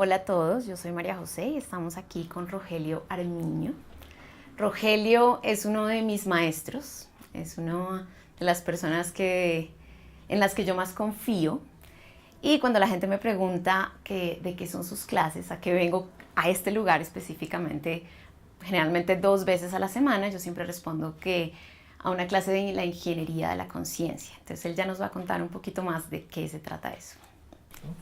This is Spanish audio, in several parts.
Hola a todos, yo soy María José y estamos aquí con Rogelio Armiño. Rogelio es uno de mis maestros, es una de las personas en las que yo más confío. Y cuando la gente me pregunta de qué son sus clases, a qué vengo a este lugar específicamente, generalmente 2 veces a la semana, yo siempre respondo que a una clase de la ingeniería de la conciencia. Entonces él ya nos va a contar un poquito más de qué se trata eso.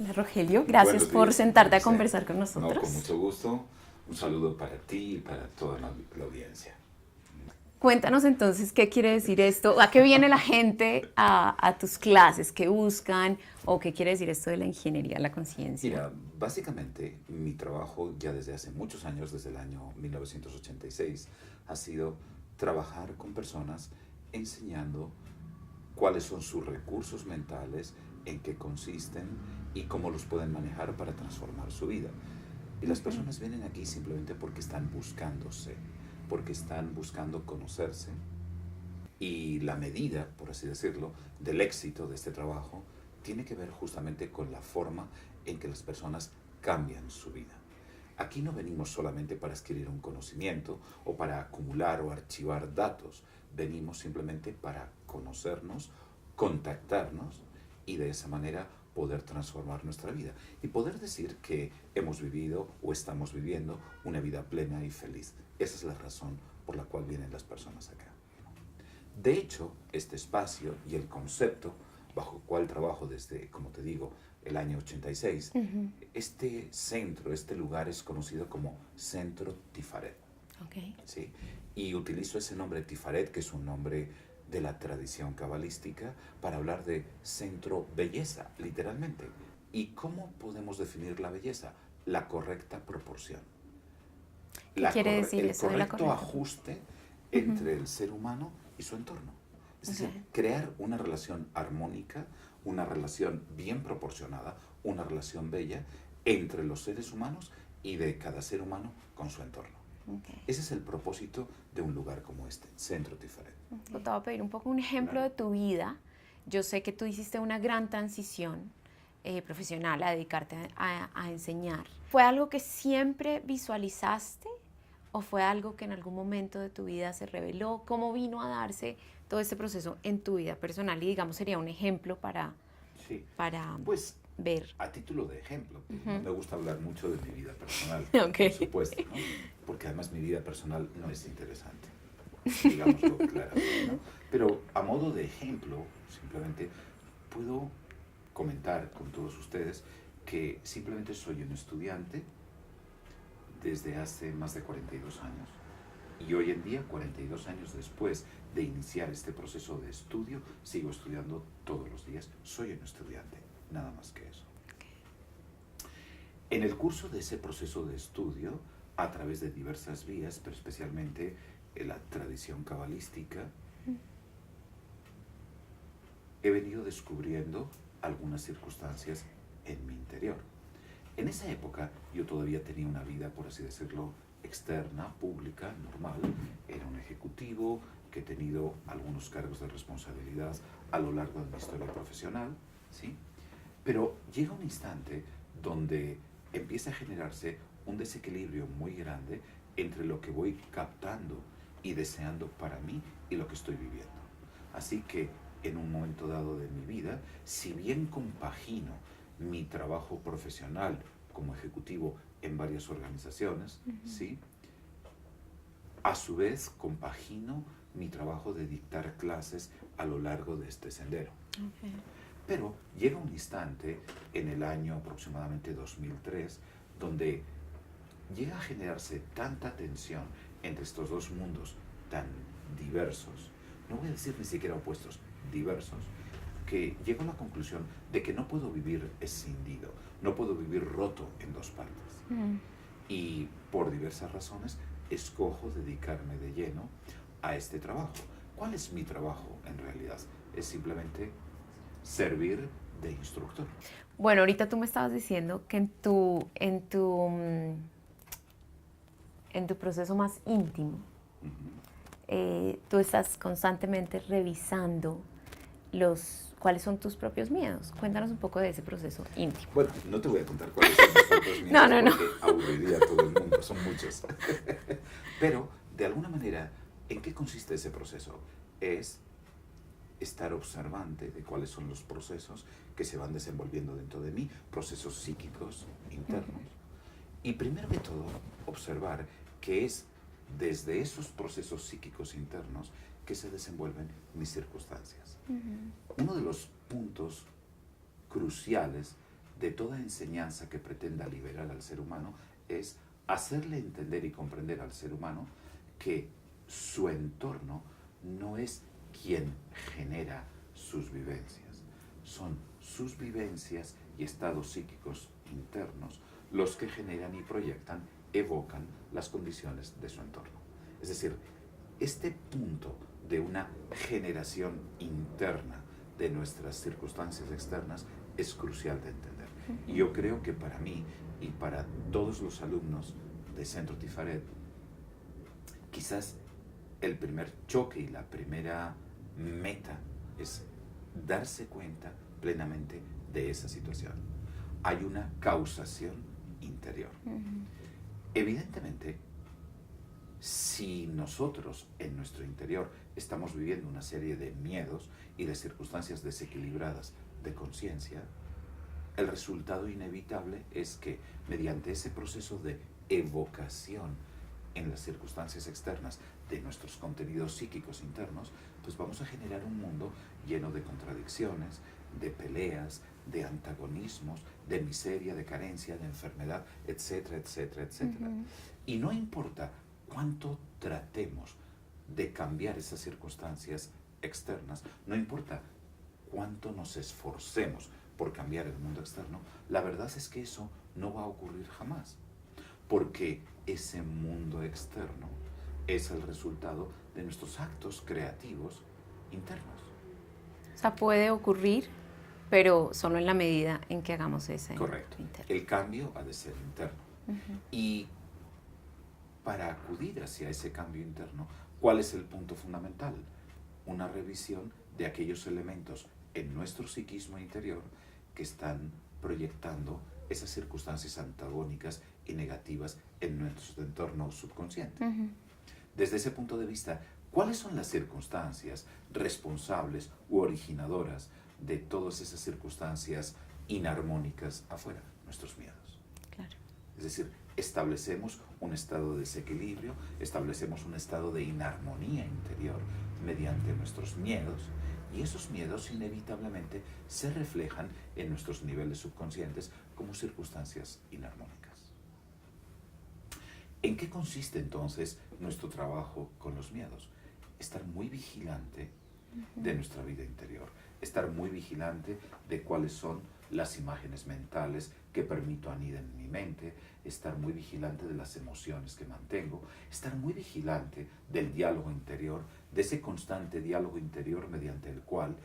Hola Rogelio, gracias Buenos por días, sentarte a José. conversar con No, con nosotros. mucho gusto. Un saludo para ti y para toda la audiencia. Cuéntanos entonces qué quiere decir esto, a qué viene la gente a tus clases, qué buscan o qué quiere decir esto de la ingeniería de la conciencia. Mira, básicamente mi trabajo ya desde hace muchos años, desde el año 1986, ha sido trabajar con personas enseñando cuáles son sus recursos mentales, en qué consisten y cómo los pueden manejar para transformar su vida. Y las personas vienen aquí simplemente porque están buscándose, porque están buscando conocerse. Y la medida, por así decirlo, del éxito de este trabajo tiene que ver justamente con la forma en que las personas cambian su vida. Aquí no venimos solamente para adquirir un conocimiento o para acumular o archivar datos. Venimos simplemente para conocernos, contactarnos y de esa manera poder transformar nuestra vida y poder decir que hemos vivido o estamos viviendo una vida plena y feliz. Esa es la razón por la cual vienen las personas acá. De hecho, este espacio y el concepto bajo el cual trabajo desde, como te digo, el año 86, este centro, este lugar es conocido como Centro Tifaret. Okay. ¿Sí? Y utilizo ese nombre Tifaret, que es un nombre de la tradición cabalística, para hablar de centro belleza, literalmente. ¿Y cómo podemos definir la belleza? La correcta proporción. ¿Qué quiere decir El eso de la correcto correcta? ajuste entre el ser humano y su entorno. Es decir, Okay. crear una relación armónica, una relación bien proporcionada, una relación bella entre los seres humanos y de cada ser humano con su entorno. Okay. Ese es el propósito de un lugar como este, Centro Tifaret. Okay. Te voy a pedir un poco un ejemplo de tu vida. Yo sé que tú hiciste una gran transición profesional a dedicarte a enseñar. ¿Fue algo que siempre visualizaste o fue algo que en algún momento de tu vida se reveló? ¿Cómo vino a darse todo este proceso en tu vida personal? Y digamos sería un ejemplo Sí, para pues ver. a título de ejemplo, no me gusta hablar mucho de mi vida personal, Okay. por supuesto, ¿no? Porque además mi vida personal no es interesante, digámoslo claramente, ¿no? Pero a modo de ejemplo, simplemente puedo comentar con todos ustedes que simplemente soy un estudiante desde hace más de 42 años. Y hoy en día, 42 años después de iniciar este proceso de estudio, sigo estudiando todos los días. Soy un estudiante, nada más que eso. En el curso de ese proceso de estudio, a través de diversas vías, pero especialmente en la tradición cabalística, he venido descubriendo algunas circunstancias en mi interior. En esa época yo todavía tenía una vida, por así decirlo, externa, pública, normal. Era un ejecutivo que he tenido algunos cargos de responsabilidad a lo largo de mi historia profesional, ¿sí? Pero llega un instante donde empieza a generarse un desequilibrio muy grande entre lo que voy captando y deseando para mí y lo que estoy viviendo. Así que en un momento dado de mi vida, si bien compagino mi trabajo profesional como ejecutivo en varias organizaciones, ¿sí? A su vez compagino mi trabajo de dictar clases a lo largo de este sendero. Okay. Pero llega un instante en el año aproximadamente 2003 donde llega a generarse tanta tensión entre estos dos mundos tan diversos, no voy a decir ni siquiera opuestos, diversos, que llego a la conclusión de que no puedo vivir escindido, no puedo vivir roto en dos partes. Y por diversas razones escojo dedicarme de lleno a este trabajo. ¿Cuál es mi trabajo en realidad? Es simplemente servir de instructor. Bueno, ahorita tú me estabas diciendo que en tu proceso más íntimo, tú estás constantemente revisando cuáles son tus propios miedos. Cuéntanos un poco de ese proceso íntimo. Bueno, no te voy a contar cuáles son mis propios miedos No. porque aburriría a todo el mundo, son muchos. Pero, de alguna manera, ¿en qué consiste ese proceso? Es estar observante de cuáles son los procesos que se van desenvolviendo dentro de mí, procesos psíquicos internos. Y primero que todo, observar que es desde esos procesos psíquicos internos que se desenvuelven mis circunstancias. Uno de los puntos cruciales de toda enseñanza que pretenda liberar al ser humano es hacerle entender y comprender al ser humano que su entorno no es quien genera sus vivencias. Son sus vivencias y estados psíquicos internos los que generan y proyectan, evocan las condiciones de su entorno. Es decir, este punto de una generación interna de nuestras circunstancias externas es crucial de entender. Y yo creo que para mí y para todos los alumnos de Centro Tifaret, quizás el primer choque y la primera meta es darse cuenta plenamente de esa situación. Hay una causación interior. Evidentemente, si nosotros en nuestro interior estamos viviendo una serie de miedos y de circunstancias desequilibradas de conciencia, el resultado inevitable es que mediante ese proceso de evocación en las circunstancias externas de nuestros contenidos psíquicos internos, pues vamos a generar un mundo lleno de contradicciones, de peleas, de antagonismos, de miseria, de carencia, de enfermedad, etcétera, etcétera, etcétera. Y no importa cuánto tratemos de cambiar esas circunstancias externas, no importa cuánto nos esforcemos por cambiar el mundo externo, la verdad es que eso no va a ocurrir jamás, porque ese mundo externo es el resultado de nuestros actos creativos internos. O sea, puede ocurrir, pero solo en la medida en que hagamos ese Correcto. interno. El cambio ha de ser interno. Y para acudir hacia ese cambio interno, ¿cuál es el punto fundamental? Una revisión de aquellos elementos en nuestro psiquismo interior que están proyectando esas circunstancias antagónicas y negativas en nuestro entorno subconsciente. Desde ese punto de vista, ¿cuáles son las circunstancias responsables u originadoras de todas esas circunstancias inarmónicas afuera? Nuestros miedos. Claro. Es decir, establecemos un estado de desequilibrio, establecemos un estado de inarmonía interior mediante nuestros miedos, y esos miedos inevitablemente se reflejan en nuestros niveles subconscientes como circunstancias inarmónicas. ¿En qué consiste entonces nuestro trabajo con los miedos? Estar muy vigilante de nuestra vida interior, estar muy vigilante de cuáles son las imágenes mentales que permito aniden en mi mente, estar muy vigilante de las emociones que mantengo, estar muy vigilante del diálogo interior, de ese constante diálogo interior mediante el cual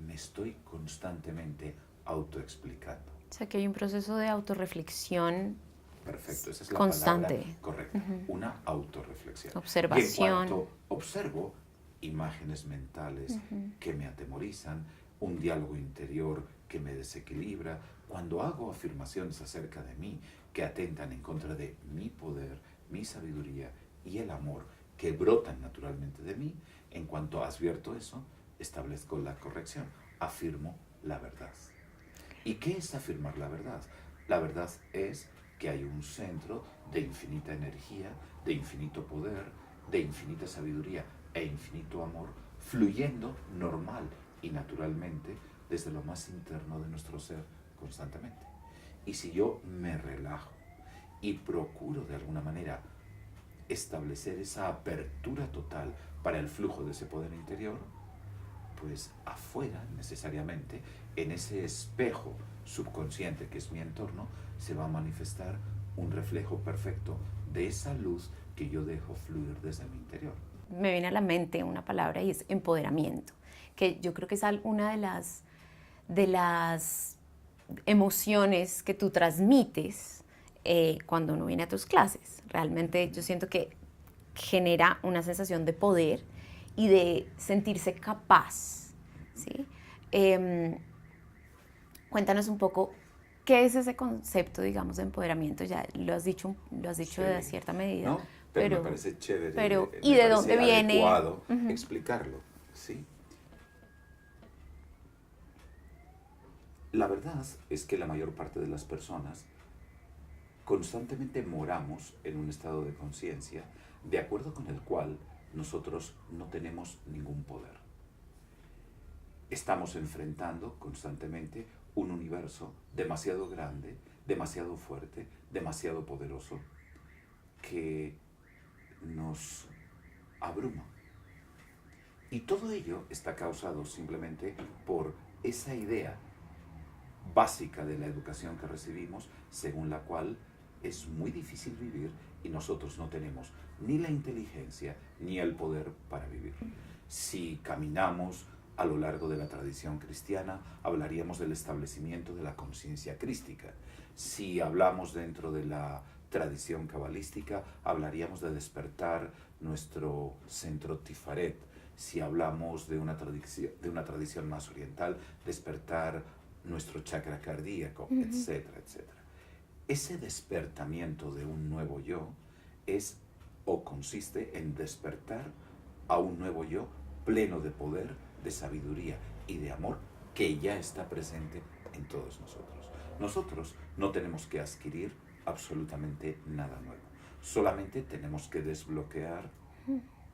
me estoy constantemente autoexplicando. O sea, que hay un proceso de autorreflexión. Perfecto, esa es la constante. palabra correcta, una autorreflexión. Observación. Y en cuanto observo imágenes mentales que me atemorizan, un diálogo interior que me desequilibra, cuando hago afirmaciones acerca de mí que atentan en contra de mi poder, mi sabiduría y el amor que brotan naturalmente de mí, en cuanto advierto eso, establezco la corrección, afirmo la verdad. ¿Y qué es afirmar la verdad? La verdad es que hay un centro de infinita energía, de infinito poder, de infinita sabiduría e infinito amor, fluyendo normal y naturalmente desde lo más interno de nuestro ser constantemente. Y si yo me relajo y procuro de alguna manera establecer esa apertura total para el flujo de ese poder interior, pues afuera necesariamente, en ese espejo subconsciente que es mi entorno, se va a manifestar un reflejo perfecto de esa luz que yo dejo fluir desde mi interior. Me viene a la mente una palabra y es empoderamiento, que yo creo que es una de las emociones que tú transmites cuando uno viene a tus clases. Realmente yo siento que genera una sensación de poder y de sentirse capaz, ¿sí? Em, Cuéntanos un poco, ¿qué es ese concepto, digamos, de empoderamiento? Ya lo has dicho de Sí, cierta medida, ¿no? Pero me parece chévere, ¿y me de dónde parece viene? adecuado Ujú. explicarlo, ¿sí? La verdad es que la mayor parte de las personas constantemente moramos en un estado de conciencia de acuerdo con el cual nosotros no tenemos ningún poder. Estamos enfrentando constantemente un universo demasiado grande, demasiado fuerte, demasiado poderoso, que nos abruma. Y todo ello está causado simplemente por esa idea básica de la educación que recibimos, según la cual es muy difícil vivir y nosotros no tenemos ni la inteligencia ni el poder para vivir. Si caminamos a lo largo de la tradición cristiana, hablaríamos del establecimiento de la conciencia crística. Si hablamos dentro de la tradición cabalística, hablaríamos de despertar nuestro centro Tifaret. Si hablamos de una tradición más oriental, despertar nuestro chakra cardíaco, Ujú. etcétera, etcétera. Ese despertamiento de un nuevo yo es o consiste en despertar a un nuevo yo pleno de poder, de sabiduría y de amor que ya está presente en todos nosotros. Nosotros no tenemos que adquirir absolutamente nada nuevo. Solamente tenemos que desbloquear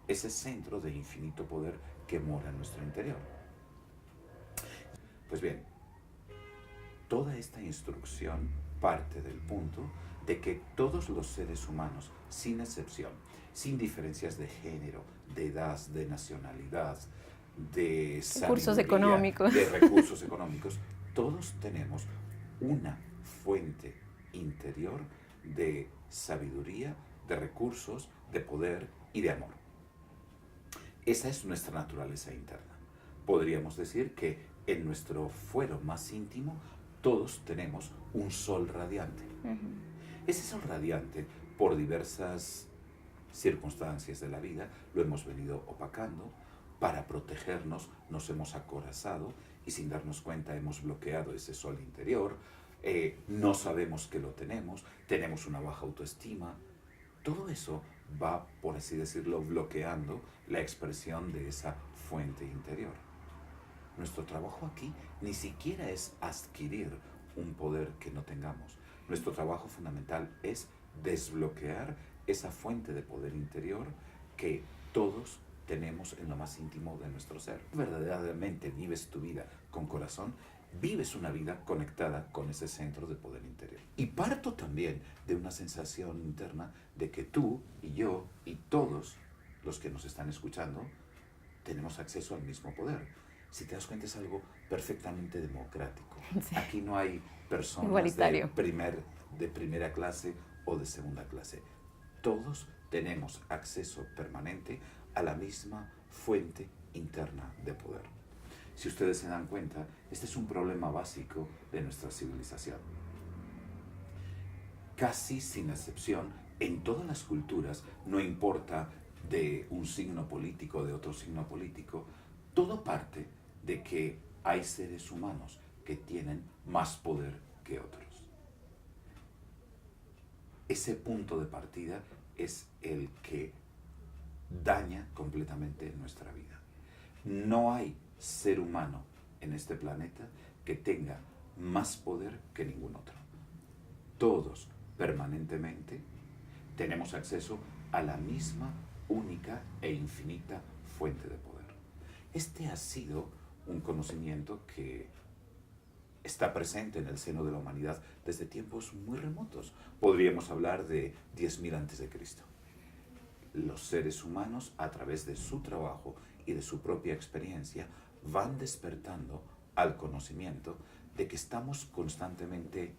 ese centro de infinito poder que mora en nuestro interior. Pues bien, toda esta instrucción parte del punto de que todos los seres humanos, sin excepción, sin diferencias de género, de edad, de nacionalidad, de Recursos sabiduría, económicos. de recursos económicos, todos tenemos una fuente interior de sabiduría, de recursos, de poder y de amor. Esa es nuestra naturaleza interna. Podríamos decir que en nuestro fuero más íntimo todos tenemos un sol radiante. Ese sol radiante, por diversas circunstancias de la vida, lo hemos venido opacando. Para protegernos nos hemos acorazado y sin darnos cuenta hemos bloqueado ese sol interior. No sabemos que lo tenemos una baja autoestima. Todo eso va, por así decirlo, bloqueando la expresión de esa fuente interior. Nuestro trabajo aquí ni siquiera es adquirir un poder que no tengamos. Nuestro trabajo fundamental es desbloquear esa fuente de poder interior que todos tenemos en lo más íntimo de nuestro ser. Verdaderamente vives tu vida con corazón, vives una vida conectada con ese centro de poder interior. Y parto también de una sensación interna de que tú y yo y todos los que nos están escuchando tenemos acceso al mismo poder. Si te das cuenta, es algo perfectamente democrático. Sí. Aquí no hay personas Igualitario. de primera clase o de segunda clase. Todos tenemos acceso permanente a la misma fuente interna de poder. Si ustedes se dan cuenta, este es un problema básico de nuestra civilización. Casi sin excepción, en todas las culturas, no importa de un signo político o de otro signo político, todo parte de que hay seres humanos que tienen más poder que otros. Ese punto de partida es el que daña completamente nuestra vida. No hay ser humano en este planeta que tenga más poder que ningún otro. Todos permanentemente tenemos acceso a la misma, única e infinita fuente de poder. Este ha sido un conocimiento que está presente en el seno de la humanidad desde tiempos muy remotos. Podríamos hablar de 10.000 a.C. Los seres humanos, a través de su trabajo y de su propia experiencia, van despertando al conocimiento de que estamos constantemente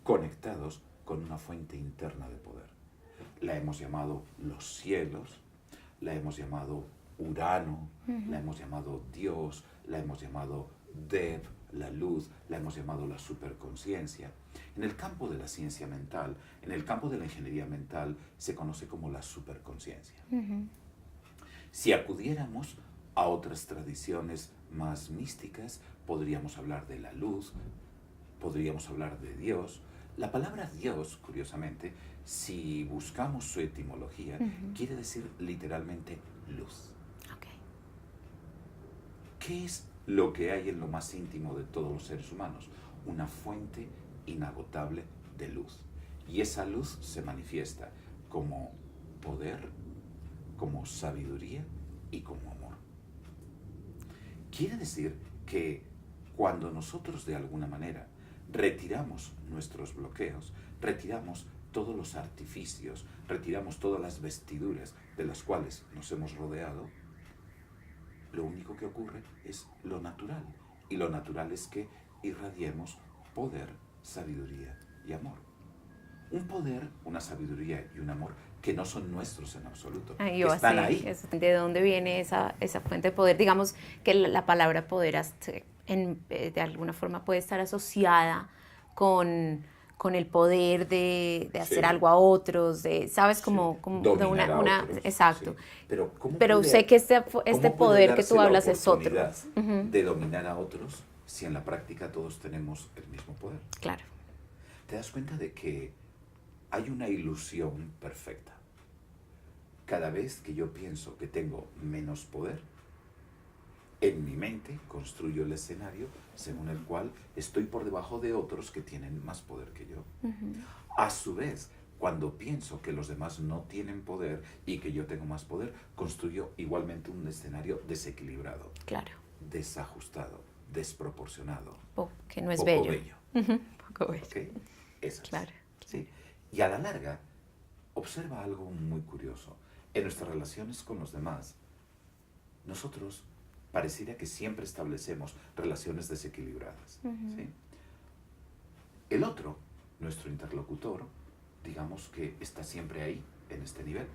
conectados con una fuente interna de poder. La hemos llamado los cielos, la hemos llamado Urano, la hemos llamado Dios, la hemos llamado Dev, la luz, la hemos llamado la superconciencia. En el campo de la ciencia mental, en el campo de la ingeniería mental, se conoce como la superconciencia. Si acudiéramos A otras tradiciones más místicas podríamos hablar de la luz, podríamos hablar de Dios. La palabra Dios, curiosamente, si buscamos su etimología, quiere decir literalmente luz. Okay. ¿Qué es lo que hay en lo más íntimo de todos los seres humanos? Una fuente inagotable de luz. Y esa luz se manifiesta como poder, como sabiduría y como amor. Quiere decir que cuando nosotros de alguna manera retiramos nuestros bloqueos, retiramos todos los artificios, retiramos todas las vestiduras de las cuales nos hemos rodeado, lo único que ocurre es lo natural. Y lo natural es que irradiemos poder, sabiduría y amor. Un poder, una sabiduría y un amor que no son nuestros en absoluto, que están ahí. ¿De dónde viene esa fuente de poder? Digamos que la palabra poder de alguna forma puede estar asociada con el poder de hacer algo a otros, ¿sabes? Como de una exacto. Sí. Pero sé que este poder que tú hablas es otro. De dominar a otros si en la práctica todos tenemos el mismo poder. Claro. Te das cuenta de que hay una ilusión perfecta. Cada vez que yo pienso que tengo menos poder, en mi mente construyo el escenario según el cual estoy por debajo de otros que tienen más poder que yo. A su vez, cuando pienso que los demás no tienen poder y que yo tengo más poder, construyo igualmente un escenario desequilibrado, claro, desajustado, desproporcionado. Que no es poco bello. Poco bello. ¿Okay? Eso claro. Es. ¿Sí? Y a la larga, observa algo muy curioso. En nuestras relaciones con los demás, nosotros pareciera que siempre establecemos relaciones desequilibradas. ¿Sí? El otro, nuestro interlocutor, digamos que está siempre ahí, en este nivel.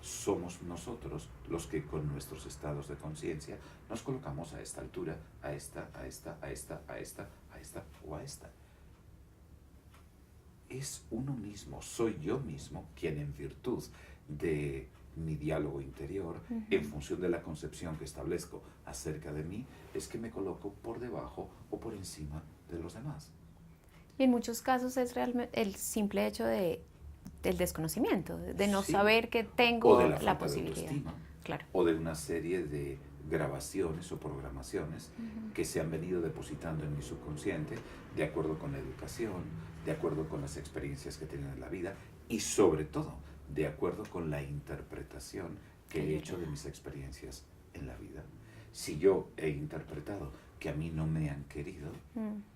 Somos nosotros los que con nuestros estados de conciencia nos colocamos a esta altura, a esta, a esta, a esta, a esta, a esta o a esta. Es uno mismo, soy yo mismo quien en virtud de mi diálogo interior, en función de la concepción que establezco acerca de mí, es que me coloco por debajo o por encima de los demás. Y en muchos casos es realmente el simple hecho del desconocimiento, de no saber que tengo la posibilidad. De autoestima, claro. O de una serie de grabaciones o programaciones que se han venido depositando en mi subconsciente de acuerdo con la educación, de acuerdo con las experiencias que he tenido en la vida y sobre todo de acuerdo con la interpretación que he hecho de mis experiencias en la vida. Si yo he interpretado que a mí no me han querido,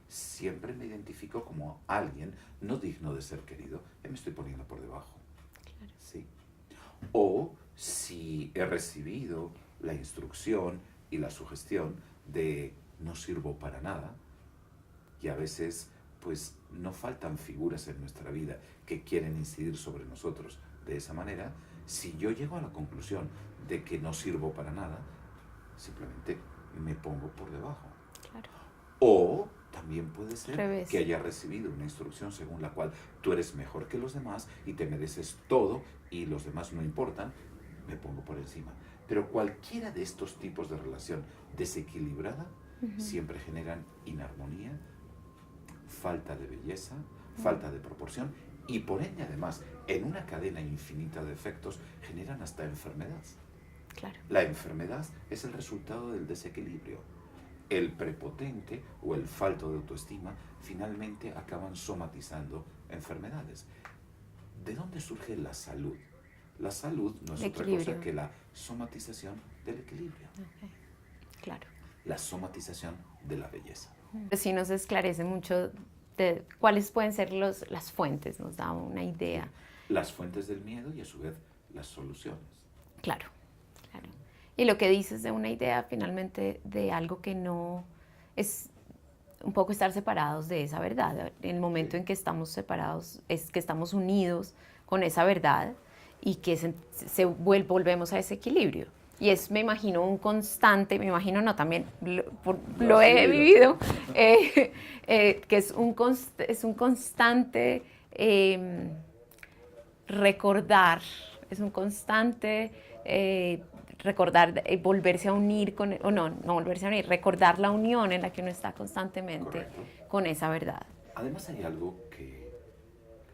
siempre me identifico como alguien no digno de ser querido y me estoy poniendo por debajo. Claro. ¿Sí? O si he recibido la instrucción y la sugestión de no sirvo para nada, y a veces pues no faltan figuras en nuestra vida que quieren incidir sobre nosotros de esa manera, si yo llego a la conclusión de que no sirvo para nada, simplemente me pongo por debajo. Claro. O también puede ser Revés. que haya recibido una instrucción según la cual tú eres mejor que los demás y te mereces todo y los demás no importan, me pongo por encima. Pero cualquiera de estos tipos de relación desequilibrada siempre generan inarmonía, falta de belleza, falta de proporción y por ende además en una cadena infinita de efectos generan hasta enfermedad. Claro. La enfermedad es el resultado del desequilibrio. El prepotente o el falto de autoestima finalmente acaban somatizando enfermedades. ¿De dónde surge la salud? La salud no es otra cosa que la somatización del equilibrio. Okay. Claro. La somatización de la belleza. Sí nos esclarece mucho de cuáles pueden ser las fuentes, nos da una idea. Las fuentes del miedo y a su vez las soluciones. Claro, claro. Y lo que dices de una idea finalmente de algo que no es un poco estar separados de esa verdad. En el momento en que estamos separados es que estamos unidos con esa verdad y que volvemos a ese equilibrio. Y es, me imagino, un constante, también lo he vivido, que es un constante recordar, es un constante recordar, volverse a unir con, o no volverse a unir, recordar la unión en la que uno está constantemente. Correcto. Con esa verdad. Además hay algo que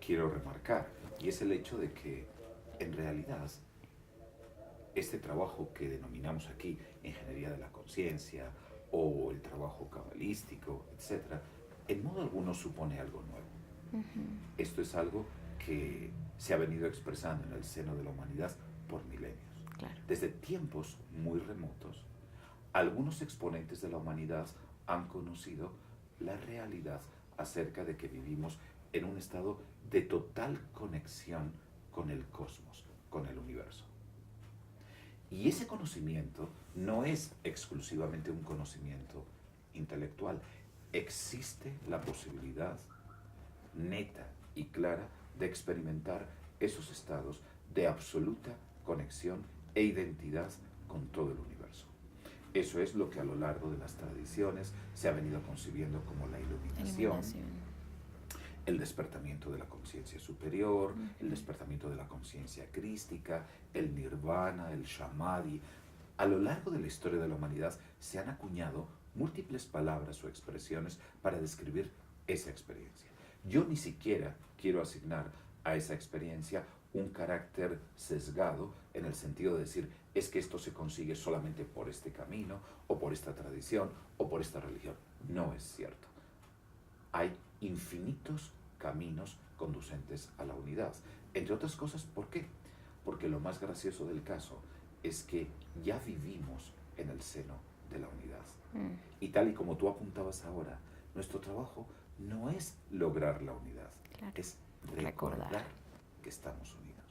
quiero remarcar, y es el hecho de que en realidad este trabajo que denominamos aquí ingeniería de la conciencia o el trabajo cabalístico, etc., en modo alguno supone algo nuevo. Esto es algo que se ha venido expresando en el seno de la humanidad por milenios. Claro. Desde tiempos muy remotos, algunos exponentes de la humanidad han conocido la realidad acerca de que vivimos en un estado de total conexión con el cosmos, con el universo. Y ese conocimiento no es exclusivamente un conocimiento intelectual. Existe la posibilidad neta y clara de experimentar esos estados de absoluta conexión e identidad con todo el universo. Eso es lo que a lo largo de las tradiciones se ha venido concibiendo como la iluminación, el despertamiento de la conciencia superior, el despertamiento de la conciencia crística, el nirvana, el samadhi. A lo largo de la historia de la humanidad se han acuñado múltiples palabras o expresiones para describir esa experiencia. Yo ni siquiera quiero asignar a esa experiencia un carácter sesgado en el sentido de decir, es que esto se consigue solamente por este camino, o por esta tradición, o por esta religión. No es cierto. Hay infinitos caminos conducentes a la unidad. Entre otras cosas, ¿por qué? Porque lo más gracioso del caso es que ya vivimos en el seno de la unidad. Y tal y como tú apuntabas ahora, nuestro trabajo no es lograr la unidad, claro, es recordar que estamos unidos.